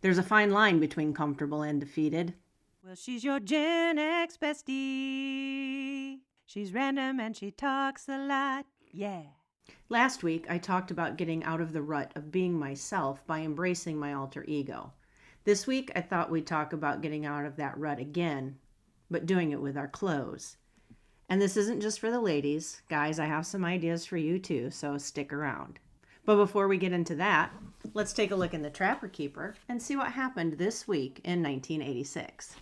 There's a fine line between comfortable and defeated. Well, she's your Gen X bestie. She's random and she talks a lot. Yeah. Last week, I talked about getting out of the rut of being myself by embracing my alter ego. This week, I thought we'd talk about getting out of that rut again, but doing it with our clothes. And this isn't just for the ladies. Guys, I have some ideas for you too, so stick around. But before we get into that, let's take a look in the Trapper Keeper and see what happened this week in 1986.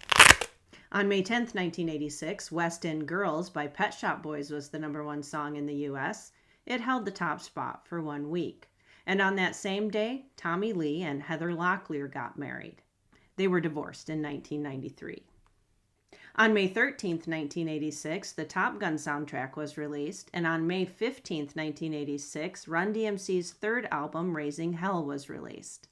On May 10th, 1986, West End Girls by Pet Shop Boys was the #1 song in the U.S. It held the top spot for 1 week. And on that same day, Tommy Lee and Heather Locklear got married. They were divorced in 1993. On May 13th, 1986, the Top Gun soundtrack was released, and on May 15th, 1986, Run DMC's third album, Raising Hell, was released.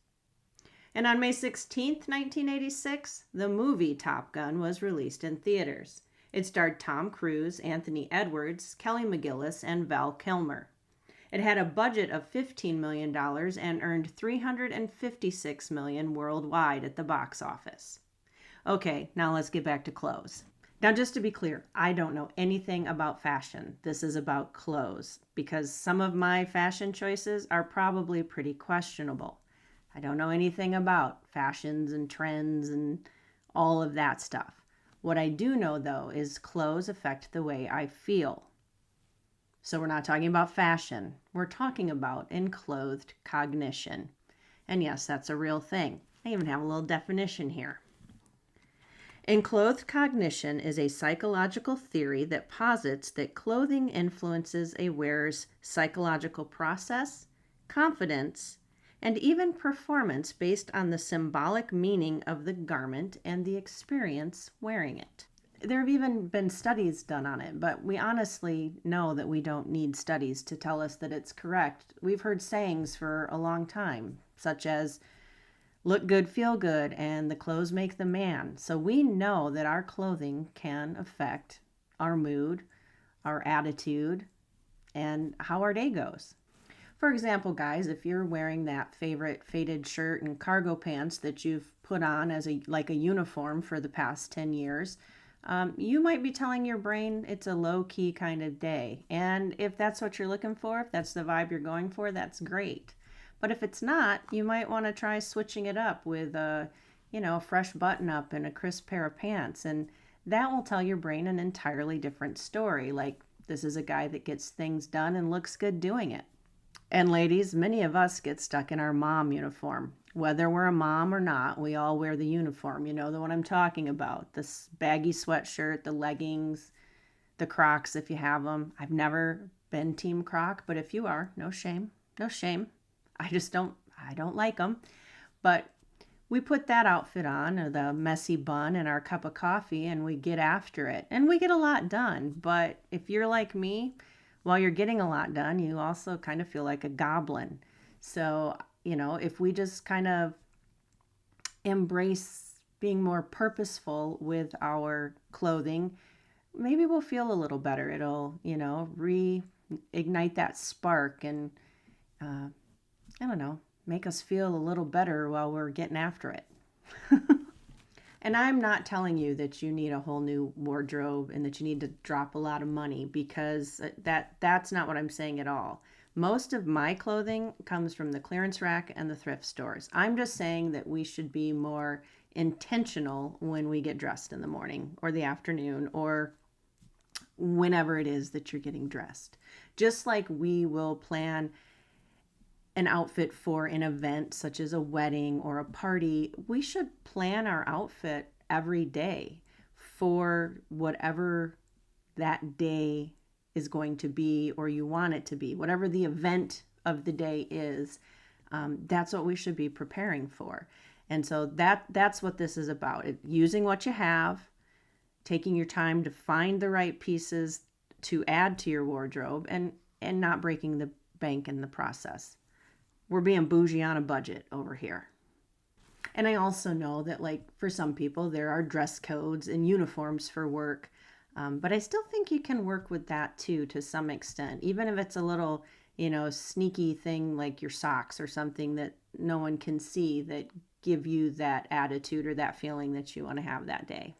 And on May 16th, 1986, the movie Top Gun was released in theaters. It starred Tom Cruise, Anthony Edwards, Kelly McGillis, and Val Kilmer. It had a budget of $15 million and earned $356 million worldwide at the box office. Okay, now let's get back to clothes. Now, just to be clear, I don't know anything about fashion. This is about clothes, because some of my fashion choices are probably pretty questionable. I don't know anything about fashions and trends and all of that stuff. What I do know, though, is clothes affect the way I feel. So we're not talking about fashion. We're talking about enclothed cognition. And yes, that's a real thing. I even have a little definition here. Enclothed cognition is a psychological theory that posits that clothing influences a wearer's psychological process, confidence, and even performance based on the symbolic meaning of the garment and the experience wearing it. There have even been studies done on it, but we honestly know that we don't need studies to tell us that it's correct. We've heard sayings for a long time, such as, look good, feel good, and the clothes make the man. So we know that our clothing can affect our mood, our attitude, and how our day goes. For example, guys, if you're wearing that favorite faded shirt and cargo pants that you've put on as a uniform for the past 10 years, you might be telling your brain it's a low-key kind of day. And if that's what you're looking for, if that's the vibe you're going for, that's great. But if it's not, you might want to try switching it up with a fresh button-up and a crisp pair of pants. And that will tell your brain an entirely different story. Like, this is a guy that gets things done and looks good doing it. And ladies, many of us get stuck in our mom uniform. Whether we're a mom or not, we all wear the uniform. You know the one I'm talking about. This baggy sweatshirt, the leggings, the Crocs if you have them. I've never been Team Croc, but if you are, no shame. No shame. I don't like them. But we put that outfit on, or the messy bun and our cup of coffee, and we get after it. And we get a lot done. But if you're like me, while you're getting a lot done, you also kind of feel like a goblin. So, if we just kind of embrace being more purposeful with our clothing, maybe we'll feel a little better. It'll, reignite that spark and, make us feel a little better while we're getting after it. And I'm not telling you that you need a whole new wardrobe and that you need to drop a lot of money, because that's not what I'm saying at all. Most of my clothing comes from the clearance rack and the thrift stores. I'm just saying that we should be more intentional when we get dressed in the morning or the afternoon or whenever it is that you're getting dressed. Just like we will plan an outfit for an event such as a wedding or a party, we should plan our outfit every day for whatever that day is going to be, or you want it to be. Whatever the event of the day is, that's what we should be preparing for. And so that's what this is about. Using what you have, taking your time to find the right pieces to add to your wardrobe, and not breaking the bank in the process. We're being bougie on a budget over here. And I also know that, like, for some people, there are dress codes and uniforms for work. But I still think you can work with that too, to some extent, even if it's a little, sneaky thing like your socks or something that no one can see, that give you that attitude or that feeling that you want to have that day.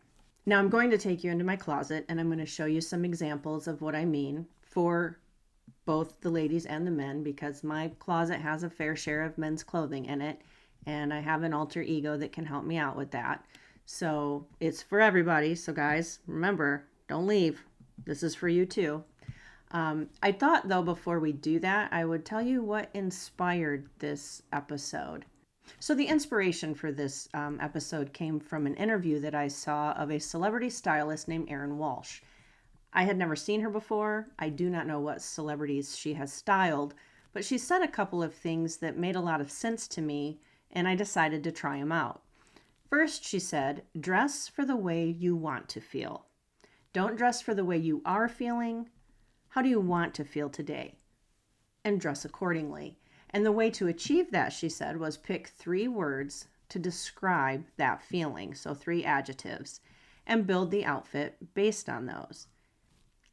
Now I'm going to take you into my closet and I'm going to show you some examples of what I mean for both the ladies and the men, because my closet has a fair share of men's clothing in it, and I have an alter ego that can help me out with that. So it's for everybody. So guys, remember, don't leave. This is for you too. I thought, though, before we do that, I would tell you what inspired this episode. So the inspiration for this episode came from an interview that I saw of a celebrity stylist named Erin Walsh. I had never seen her before. I do not know what celebrities she has styled, but she said a couple of things that made a lot of sense to me, and I decided to try them out. First, she said, dress for the way you want to feel. Don't dress for the way you are feeling. How do you want to feel today? And dress accordingly. And the way to achieve that, she said, was pick 3 words to describe that feeling. So 3 adjectives, and build the outfit based on those.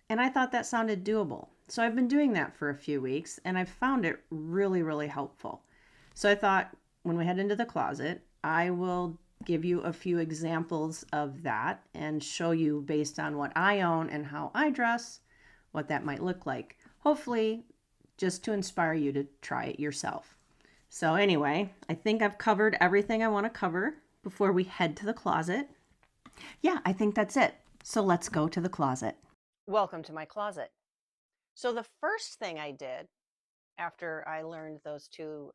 And I thought that sounded doable. So I've been doing that for a few weeks and I've found it really, really helpful. So I thought when we head into the closet, I will give you a few examples of that and show you based on what I own and how I dress, what that might look like. Hopefully, just to inspire you to try it yourself. So anyway, I think I've covered everything I want to cover before we head to the closet. Yeah, I think that's it. So let's go to the closet. Welcome to my closet. So the first thing I did after I learned those 2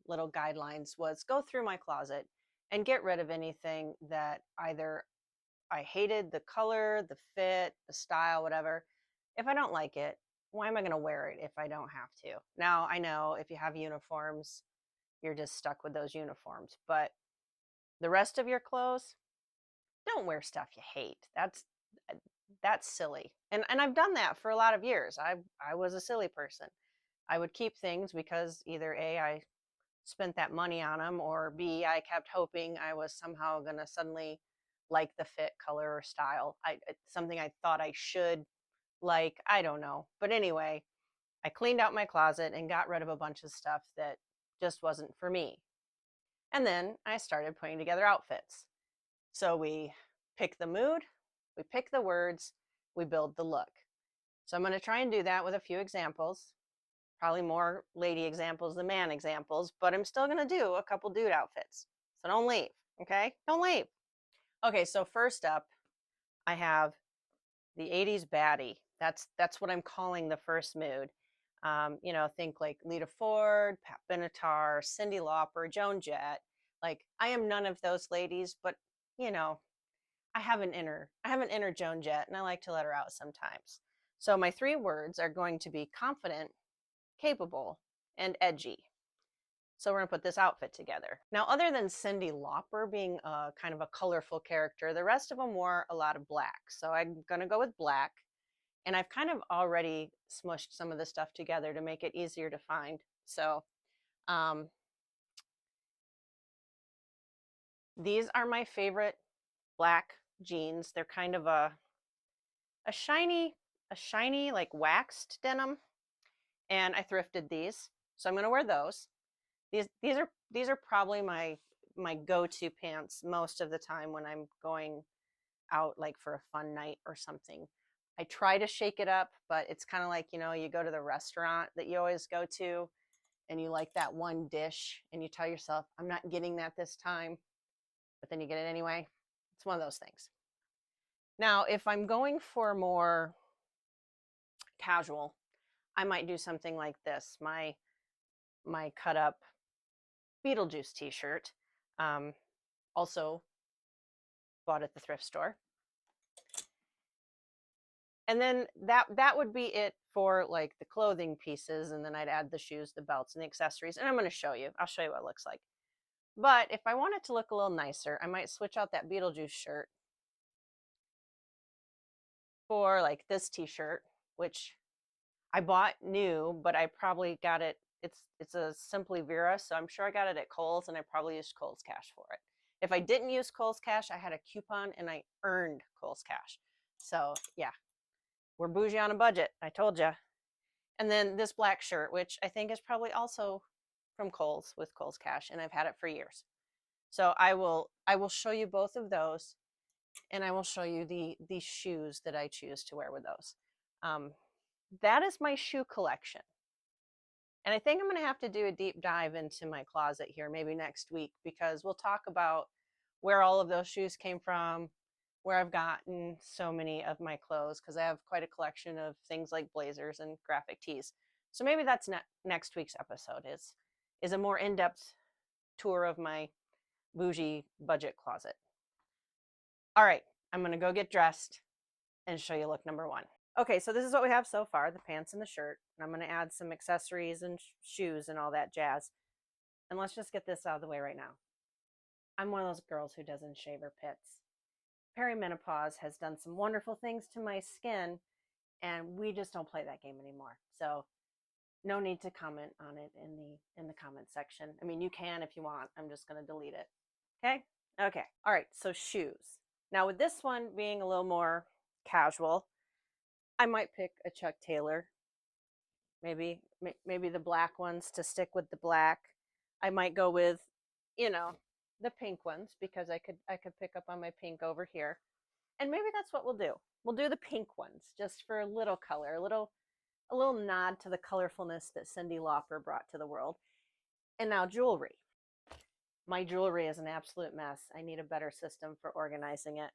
little guidelines was go through my closet and get rid of anything that either I hated the color, the fit, the style, whatever. If I don't like it, why am I going to wear it if I don't have to? Now, I know if you have uniforms, you're just stuck with those uniforms. But the rest of your clothes, don't wear stuff you hate. That's silly. And I've done that for a lot of years. I was a silly person. I would keep things because either A, I spent that money on them, or B, I kept hoping I was somehow going to suddenly like the fit, color, or style. Something I thought I should like, I don't know. But anyway, I cleaned out my closet and got rid of a bunch of stuff that just wasn't for me. And then I started putting together outfits. So we pick the mood, we pick the words, we build the look. So I'm going to try and do that with a few examples, probably more lady examples than man examples, but I'm still going to do a couple dude outfits. So don't leave, okay? Don't leave. Okay, so first up, I have the 80s baddie. That's what I'm calling the first mood. Think like Lita Ford, Pat Benatar, Cyndi Lauper, Joan Jett. Like, I am none of those ladies, but I have an inner Joan Jett, and I like to let her out sometimes. So my 3 words are going to be confident, capable, and edgy. So we're going to put this outfit together. Now, other than Cyndi Lauper being kind of a colorful character, the rest of them wore a lot of black. So I'm going to go with black. And I've kind of already smushed some of the stuff together to make it easier to find. So these are my favorite black jeans. They're kind of a shiny like waxed denim. And I thrifted these. So I'm going to wear those. These are probably my go-to pants most of the time when I'm going out, like for a fun night or something. I try to shake it up, but it's kind of like, you go to the restaurant that you always go to and you like that one dish and you tell yourself, I'm not getting that this time, but then you get it anyway. It's one of those things. Now, if I'm going for more casual, I might do something like this. My cut up Beetlejuice t-shirt, also bought at the thrift store. And then that would be it for like the clothing pieces. And then I'd add the shoes, the belts, and the accessories. And I'm going to show you. I'll show you what it looks like. But if I want it to look a little nicer, I might switch out that Beetlejuice shirt for like this t-shirt, which I bought new, but I probably got it. It's a Simply Vera, so I'm sure I got it at Kohl's, and I probably used Kohl's Cash for it. If I didn't use Kohl's Cash, I had a coupon and I earned Kohl's Cash. So yeah, we're bougie on a budget. I told you. And then this black shirt, which I think is probably also from Kohl's with Kohl's Cash, and I've had it for years. So I will show you both of those, and I will show you the shoes that I choose to wear with those. That is my shoe collection. And I think I'm going to have to do a deep dive into my closet here maybe next week, because we'll talk about where all of those shoes came from, where I've gotten so many of my clothes, because I have quite a collection of things like blazers and graphic tees. So maybe that's next week's episode is a more in-depth tour of my bougie budget closet. All right, I'm going to go get dressed and show you look number one. Okay, so this is what we have so far, the pants and the shirt. And I'm going to add some accessories and shoes and all that jazz. And let's just get this out of the way right now. I'm one of those girls who doesn't shave her pits. Perimenopause has done some wonderful things to my skin, and we just don't play that game anymore. So no need to comment on it in the comment section. I mean, you can if you want. I'm just going to delete it. Okay? Okay. All right, so shoes. Now with this one being a little more casual, I might pick a Chuck Taylor. Maybe the black ones to stick with the black. I might go with, the pink ones, because I could pick up on my pink over here. And maybe that's what we'll do. We'll do the pink ones just for a little color, a little nod to the colorfulness that Cyndi Lauper brought to the world. And now jewelry. My jewelry is an absolute mess. I need a better system for organizing it.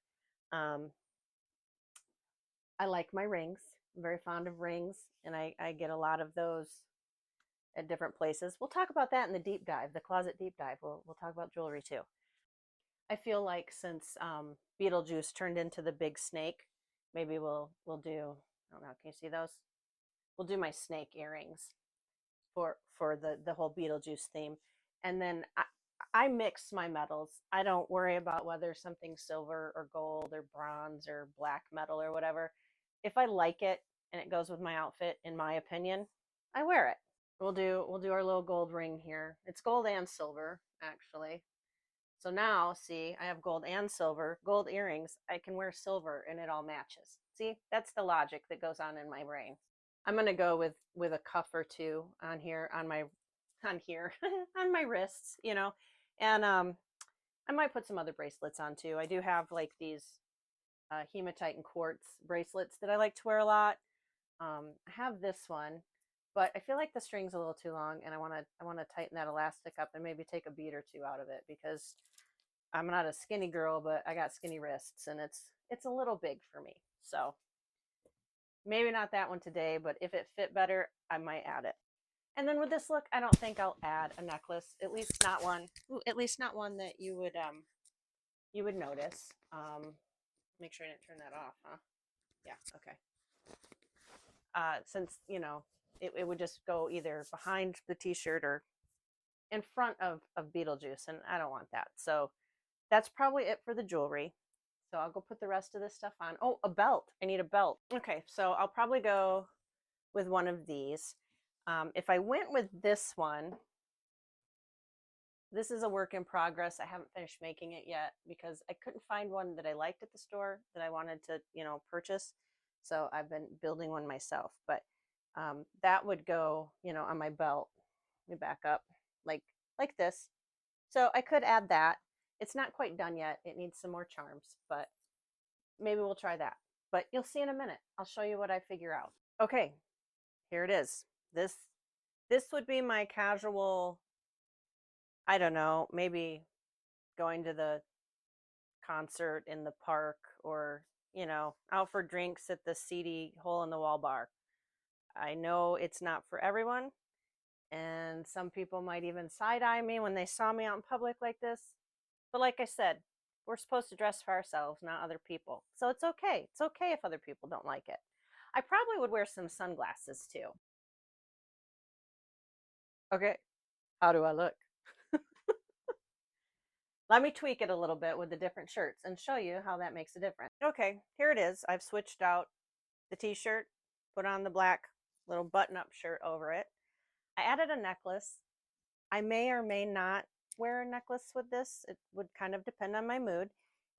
I like my rings. I'm very fond of rings, and I get a lot of those at different places. We'll talk about that in the deep dive, the closet deep dive. We'll talk about jewelry too. I feel like since Beetlejuice turned into the big snake, maybe we'll do, I don't know, can you see those? We'll do my snake earrings for the whole Beetlejuice theme. And then I mix my metals. I don't worry about whether something's silver or gold or bronze or black metal or whatever. If I like it and it goes with my outfit, in my opinion, I wear it. We'll do our little gold ring here. It's gold and silver, actually. So now, see, I have gold and silver, gold earrings. I can wear silver and it all matches. See, that's the logic that goes on in my brain. I'm gonna go with a cuff or two on here, on here, on my wrists, and I might put some other bracelets on too. I do have like these hematite and quartz bracelets that I like to wear a lot. I have this one, but I feel like the string's a little too long, and I want to tighten that elastic up and maybe take a bead or two out of it, because I'm not a skinny girl, but I got skinny wrists, and it's a little big for me. So maybe not that one today, but if it fit better, I might add it. And then with this look, I don't think I'll add a necklace, at least not one. At least not one that you would notice. Make sure I didn't turn that off, huh? Yeah, okay. Since it would just go either behind the t-shirt or in front of Beetlejuice, and I don't want that. So that's probably it for the jewelry. So I'll go put the rest of this stuff on. Oh, a belt. I need a belt. Okay, so I'll probably go with one of these. If I went with this one, this is a work in progress. I haven't finished making it yet because I couldn't find one that I liked at the store that I wanted to, purchase. So I've been building one myself, but that would go, on my belt. Let me back up like this. So I could add that. It's not quite done yet. It needs some more charms, but maybe we'll try that. But you'll see in a minute. I'll show you what I figure out. Okay, here it is. This would be my casual, I don't know, maybe going to the concert in the park, or, out for drinks at the seedy hole in the wall bar. I know it's not for everyone, and some people might even side-eye me when they saw me out in public like this. But like I said, we're supposed to dress for ourselves, not other people. So it's okay. It's okay if other people don't like it. I probably would wear some sunglasses too. Okay, how do I look? Let me tweak it a little bit with the different shirts and show you how that makes a difference. Okay, here it is. I've switched out the t-shirt, put on the black little button-up shirt over it. I added a necklace. I may or may not wear a necklace with this. It would kind of depend on my mood.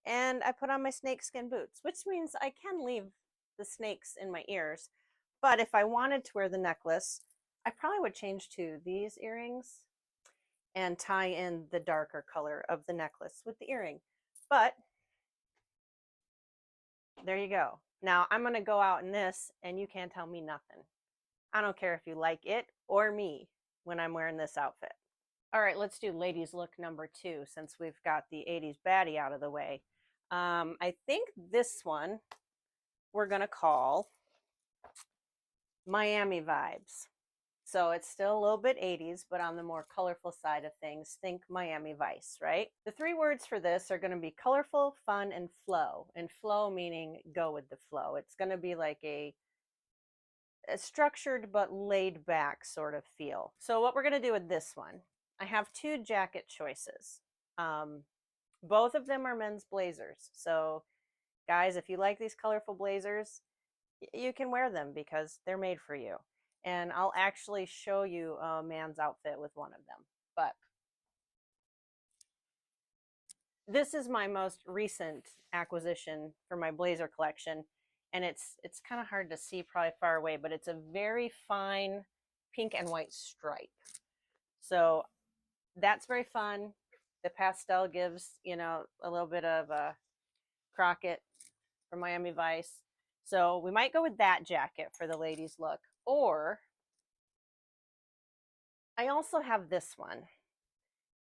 And I put on my snakeskin boots, which means I can leave the snakes in my ears. But if I wanted to wear the necklace, I probably would change to these earrings. and tie in the darker color of the necklace with the earring. But there you go. Now I'm going to go out in this and you can't tell me nothing. I don't care if you like it or me when I'm wearing this outfit. All right, let's do ladies look number 2 since we've got the 80s baddie out of the way. I think this one we're going to call Miami vibes. So it's still a little bit 80s, but on the more colorful side of things, think Miami Vice, right? The 3 words for this are going to be colorful, fun, and flow. And flow meaning go with the flow. It's going to be like a structured but laid back sort of feel. So what we're going to do with this one, I have 2 jacket choices. Both of them are men's blazers. So guys, if you like these colorful blazers, you can wear them because they're made for you. And I'll actually show you a man's outfit with one of them. But this is my most recent acquisition for my blazer collection. And it's kind of hard to see probably far away, but it's a very fine pink and white stripe. So that's very fun. The pastel gives, you know, a little bit of a Crockett from Miami Vice. So we might go with that jacket for the ladies look. Or I also have this one.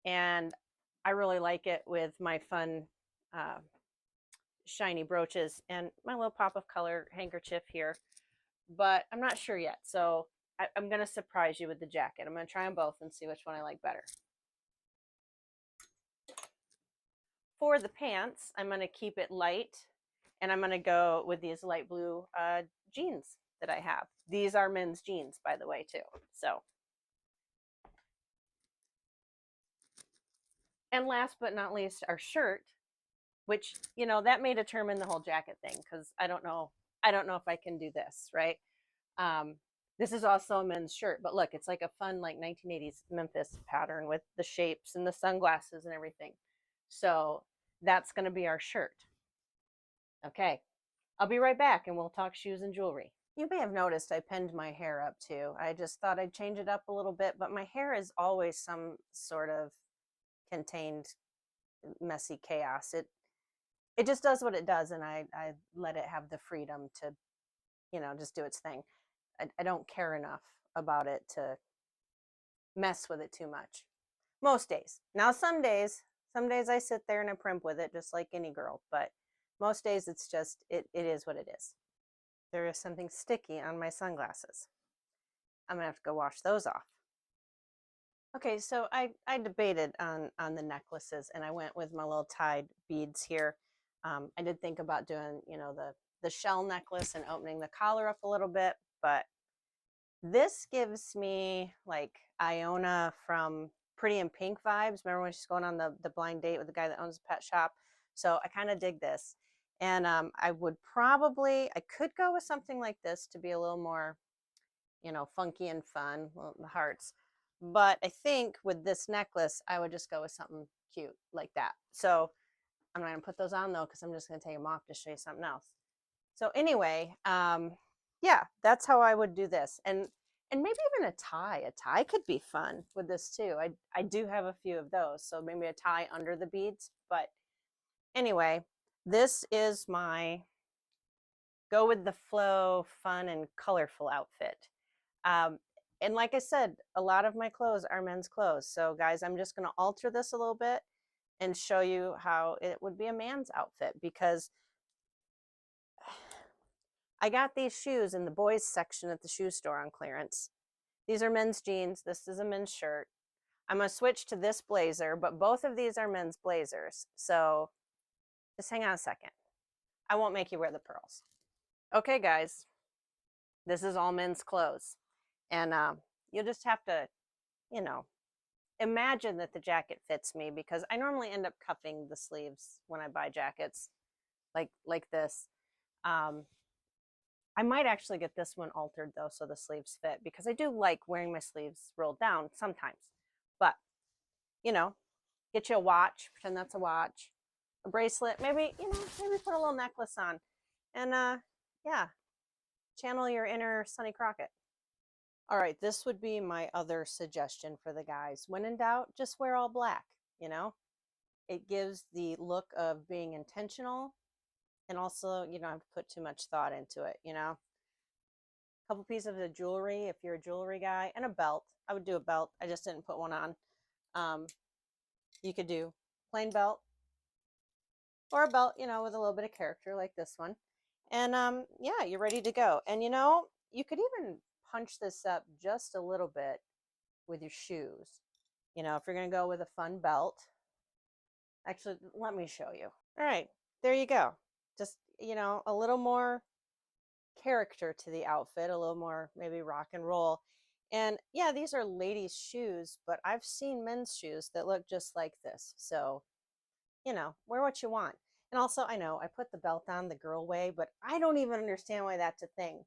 And I really like it with my fun shiny brooches and my little pop of color handkerchief here. But I'm not sure yet. So I'm going to surprise you with the jacket. I'm going to try them both and see which one I like better. For the pants, I'm going to keep it light. And I'm going to go with these light blue jeans that I have. These are men's jeans, by the way, too. So. And last but not least, our shirt, which, you know, that may determine the whole jacket thing because I don't know if I can do this, right? This is also a men's shirt, but look, it's like a fun like 1980s Memphis pattern with the shapes and the sunglasses and everything. So that's going to be our shirt. Okay, I'll be right back and we'll talk shoes and jewelry. You may have noticed I pinned my hair up too. I just thought I'd change it up a little bit, but my hair is always some sort of contained messy chaos. It just does what it does, and I let it have the freedom to, you know, just do its thing. I don't care enough about it to mess with it too much. Most days. Now some days I sit there and I primp with it just like any girl, but most days it's just it is what it is. There is something sticky on my sunglasses. I'm gonna have to go wash those off. Okay, so I debated on the necklaces, and I went with my little tied beads here. I did think about doing, you know, the shell necklace and opening the collar up a little bit, but this gives me like Iona from Pretty in Pink vibes. Remember when she's going on the blind date with the guy that owns a pet shop? So I kind of dig this. And I could go with something like this to be a little more, you know, funky and fun, well, the hearts. But I think with this necklace, I would just go with something cute like that. So I'm not going to put those on though, because I'm just going to take them off to show you something else. So anyway, yeah, that's how I would do this. And maybe even a tie. A tie could be fun with this too. I do have a few of those. So maybe a tie under the beads. But anyway, this is my go with the flow, fun and colorful outfit. And like I said, a lot of my clothes are men's clothes. So guys, I'm just going to alter this a little bit and show you how it would be a man's outfit, because I got these shoes in the boys section at the shoe store on clearance. These are men's jeans. This is a men's shirt. I'm going to switch to this blazer, but both of these are men's blazers. So just hang on a second. I won't make you wear the pearls. Okay, guys, this is all men's clothes. And you'll just have to, you know, imagine that the jacket fits me, because I normally end up cuffing the sleeves when I buy jackets like this. I might actually get this one altered though, so the sleeves fit, because I do like wearing my sleeves rolled down sometimes. But, you know, get you a watch, pretend that's a watch, a bracelet, maybe, you know, maybe put a little necklace on, and yeah, channel your inner Sonny Crockett. All right, this would be my other suggestion for the guys. When in doubt, just wear all black, you know? It gives the look of being intentional, and also you don't have to put too much thought into it, you know? A couple pieces of jewelry if you're a jewelry guy, and a belt. I would do a belt. I just didn't put one on. Um, you could do plain belt or a belt, you know, with a little bit of character like this one. And yeah, you're ready to go. And you know, you could even punch this up just a little bit with your shoes. You know, if you're going to go with a fun belt. Actually, let me show you. All right, there you go. Just, you know, a little more character to the outfit, a little more maybe rock and roll. And yeah, these are ladies' shoes, but I've seen men's shoes that look just like this. So, you know, wear what you want. And also, I know I put the belt on the girl way, but I don't even understand why that's a thing.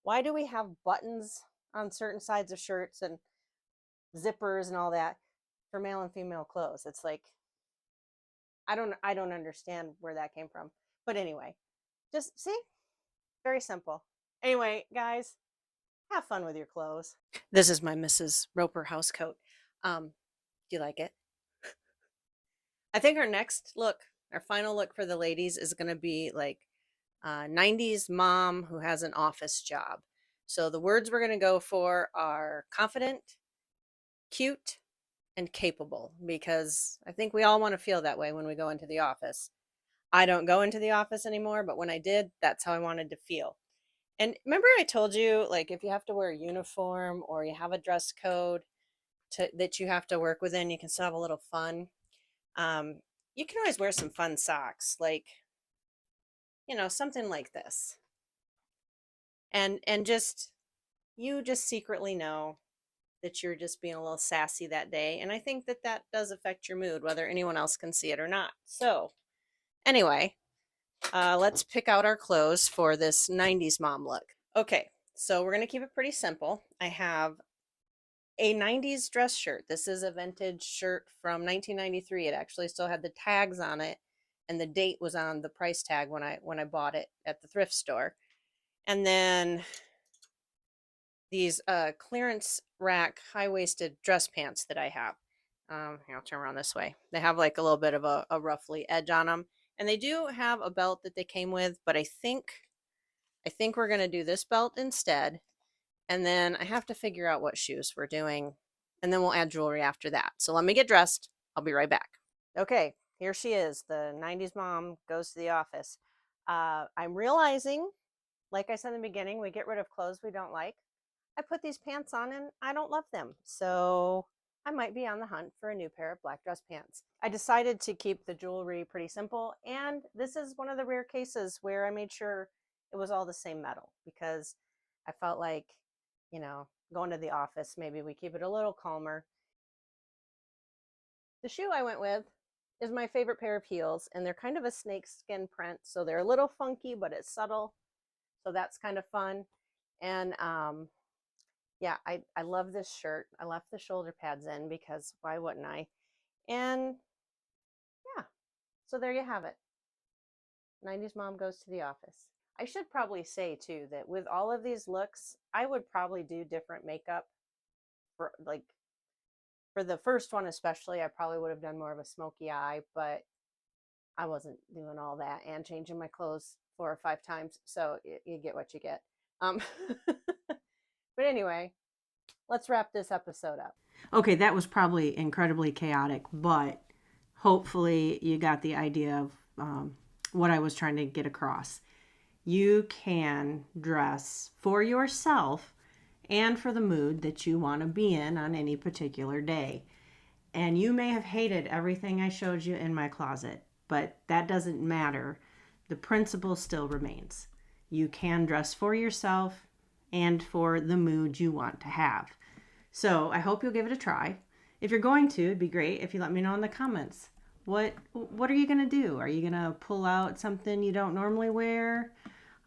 Why do we have buttons on certain sides of shirts and zippers and all that for male and female clothes? It's like I don't understand where that came from. But anyway, just see, very simple. Anyway, guys, have fun with your clothes. This is my Mrs. Roper house coat. Do you like it? I think our next look, our final look for the ladies is going to be like 90s mom who has an office job. So the words we're going to go for are confident, cute, and capable, because I think we all want to feel that way when we go into the office. I don't go into the office anymore, but when I did, that's how I wanted to feel. And remember I told you, like, if you have to wear a uniform or you have a dress code that you have to work within, you can still have a little fun. Um, you can always wear some fun socks, like, you know, something like this. And just, you just secretly know that you're just being a little sassy that day. And I think that that does affect your mood, whether anyone else can see it or not. So anyway, let's pick out our clothes for this 90s mom look. Okay, so we're going to keep it pretty simple. I have a 90s dress shirt. This is a vintage shirt from 1993. It actually still had the tags on it, and the date was on the price tag when I bought it at the thrift store. And then these clearance rack high-waisted dress pants that I have. Here, I'll turn around this way. They have like a little bit of a roughly edge on them, and they do have a belt that they came with, but I think we're gonna do this belt instead. And then I have to figure out what shoes we're doing, and then we'll add jewelry after that. So let me get dressed. I'll be right back. Okay, here she is. The 90s mom goes to the office. I'm realizing, like I said in the beginning, we get rid of clothes we don't like. I put these pants on and I don't love them. So I might be on the hunt for a new pair of black dress pants. I decided to keep the jewelry pretty simple. And this is one of the rare cases where I made sure it was all the same metal, because I felt like, you know, going to the office, maybe we keep it a little calmer. The shoe I went with is my favorite pair of heels, and they're kind of a snakeskin print. So they're a little funky, but it's subtle. So that's kind of fun. And yeah, I love this shirt. I left the shoulder pads in because why wouldn't I? And yeah, so there you have it. 90s mom goes to the office. I should probably say too that with all of these looks, I would probably do different makeup for, like, for the first one especially. I probably would have done more of a smoky eye, but I wasn't doing all that and changing my clothes 4 or 5 times. So you get what you get. But anyway, let's wrap this episode up. Okay, that was probably incredibly chaotic, but hopefully you got the idea of what I was trying to get across. You can dress for yourself and for the mood that you want to be in on any particular day. And you may have hated everything I showed you in my closet, but that doesn't matter. The principle still remains. You can dress for yourself and for the mood you want to have. So I hope you'll give it a try. If you're going to, it'd be great if you let me know in the comments. What are you going to do? Are you going to pull out something you don't normally wear?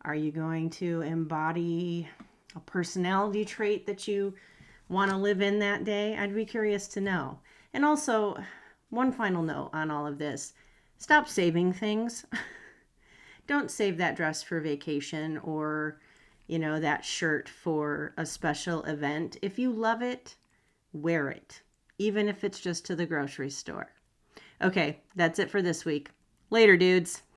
Are you going to embody a personality trait that you want to live in that day? I'd be curious to know. And also, one final note on all of this. Stop saving things. Don't save that dress for vacation or, that shirt for a special event. If you love it, wear it, even if it's just to the grocery store. Okay, that's it for this week. Later, dudes.